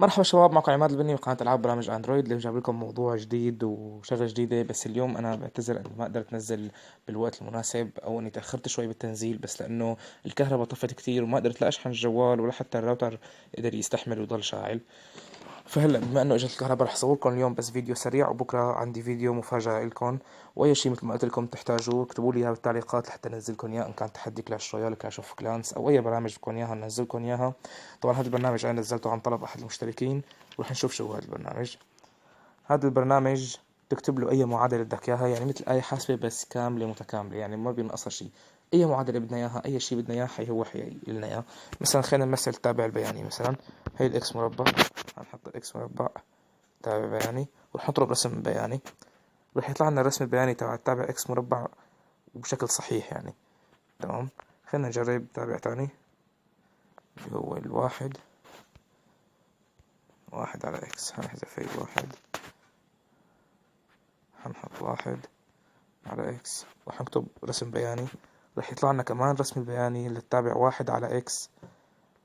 مرحبا شباب، معكم عماد البني من قناة ألعاب برامج أندرويد. اللي جاب لكم موضوع جديد وشغلة جديدة. بس اليوم أنا بعتذر إني ما قدرت أنزل بالوقت المناسب، أو إني تأخرت شوي بالتنزيل، بس لأنه الكهرباء طفت كتير وما قدرت لا أشحن الجوال ولا حتى الراوتر قدر يستحمل ويضل شاعل. فهلا بما انه اجت الكهرباء رح اصور لكم اليوم بس فيديو سريع، وبكره عندي فيديو مفاجأة لكم. واي شيء مثل ما قلت لكم تحتاجوه اكتبوا لي اياه بالتعليقات لحتى انزل لكم اياه، ان كان تحدي كلاش رويال، كلاش اوف كلانس، او اي برامج بدكم اياها ننزل لكم اياها. طبعا هذا البرنامج انا نزلته عن طلب احد المشتركين، ورح نشوف شو هو هذا البرنامج. هذا البرنامج تكتب له اي معادله بدك اياها، يعني مثل آية حاسبه بس كامله متكامله، يعني ما بينقصها شيء. اي معادله بدنا اياها، اي شيء بدنا اياه هو حيقول لنا اياه. مثلا خلينا نمثل التابع البياني. مثلا هي الاكس مربع، هنحط الاكس مربع تابع بياني، ورح نطلب رسم بياني. رح يطلع لنا الرسم البياني تبع التابع اكس مربع وبشكل صحيح يعني. تمام. خلينا نجرب تابع تاني اللي هو الواحد. واحد على اكس، هنحذف هي الواحد، هنحط واحد على اكس، رح نكتب رسم بياني. رح يطلع لنا كمان رسم البياني للتابع واحد على اكس،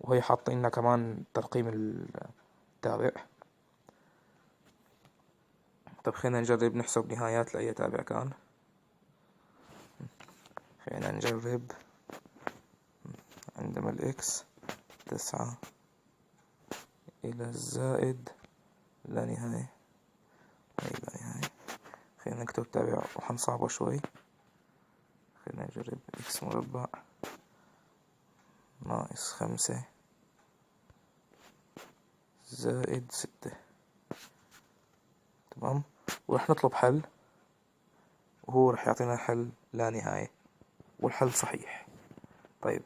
وهي حاطين لنا كمان ترقيم التابع. طب خلينا نجرب نحسب نهايات لأي تابع كان. خلينا نجرب. عندما الإكس 9 إلى الزائد لا نهاية، هي لا نهاية. خلينا نكتب تابع وحنصعبه شوي. خلينا نجرب إكس مربع ناقص 5 زائد 6. تمام. ورح نطلب حل، وهو رح يعطينا حل لا نهاية، والحل صحيح. طيب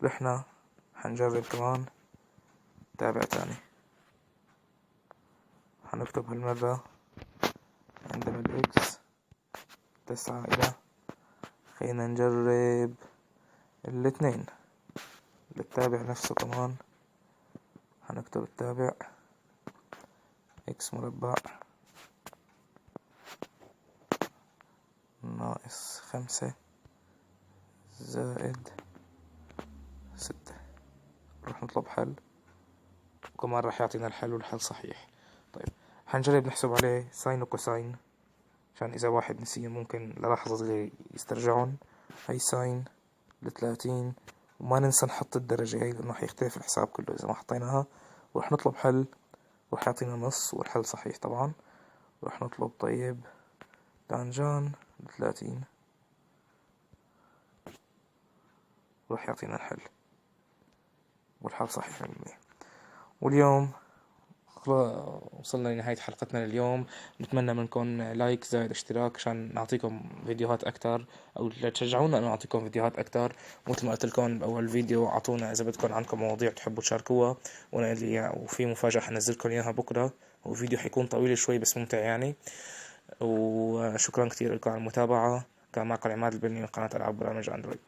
رحنا حنجرب كمان تابع تاني. حنكتب هالمرة عندنا الإكس 9 إلى، خلينا نجرب الاثنين للتابع نفسه كمان. حنكتب التابع إكس مربع ناقص 5 زائد 6. نروح نطلب حل، وكمان راح يعطينا الحل والحل صحيح. طيب حنجرب نحسب عليه ساين وكوساين، عشان إذا واحد نسيه ممكن للحظة صغيرة يسترجعون. هاي ساين ل30، وما ننسى نحط الدرجة هاي لأنه حيختلف الحساب كله إذا ما حطيناها. ورح نطلب حل، ورح يعطينا نص والحل صحيح طبعا. ورح نطلب طيب تانجان ل30، ورح يعطينا الحل والحل صحيح 100%. واليوم وصلنا لنهاية حلقتنا لليوم. نتمنى منكم لايك زائد اشتراك عشان نعطيكم فيديوهات أكتر، أو تشجعونا أنه نعطيكم فيديوهات أكتر. مثل ما قلت لكم بأول فيديو، أعطونا إذا بدكم عندكم مواضيع تحبوا تشاركوها، وفي مفاجأة حنزلكم إياها بكرة، وفيديو حيكون طويل شوي بس ممتع يعني. وشكرا كتير لكم على المتابعة. كان معكم عماد البني من قناة ألعاب برامج أندرويد.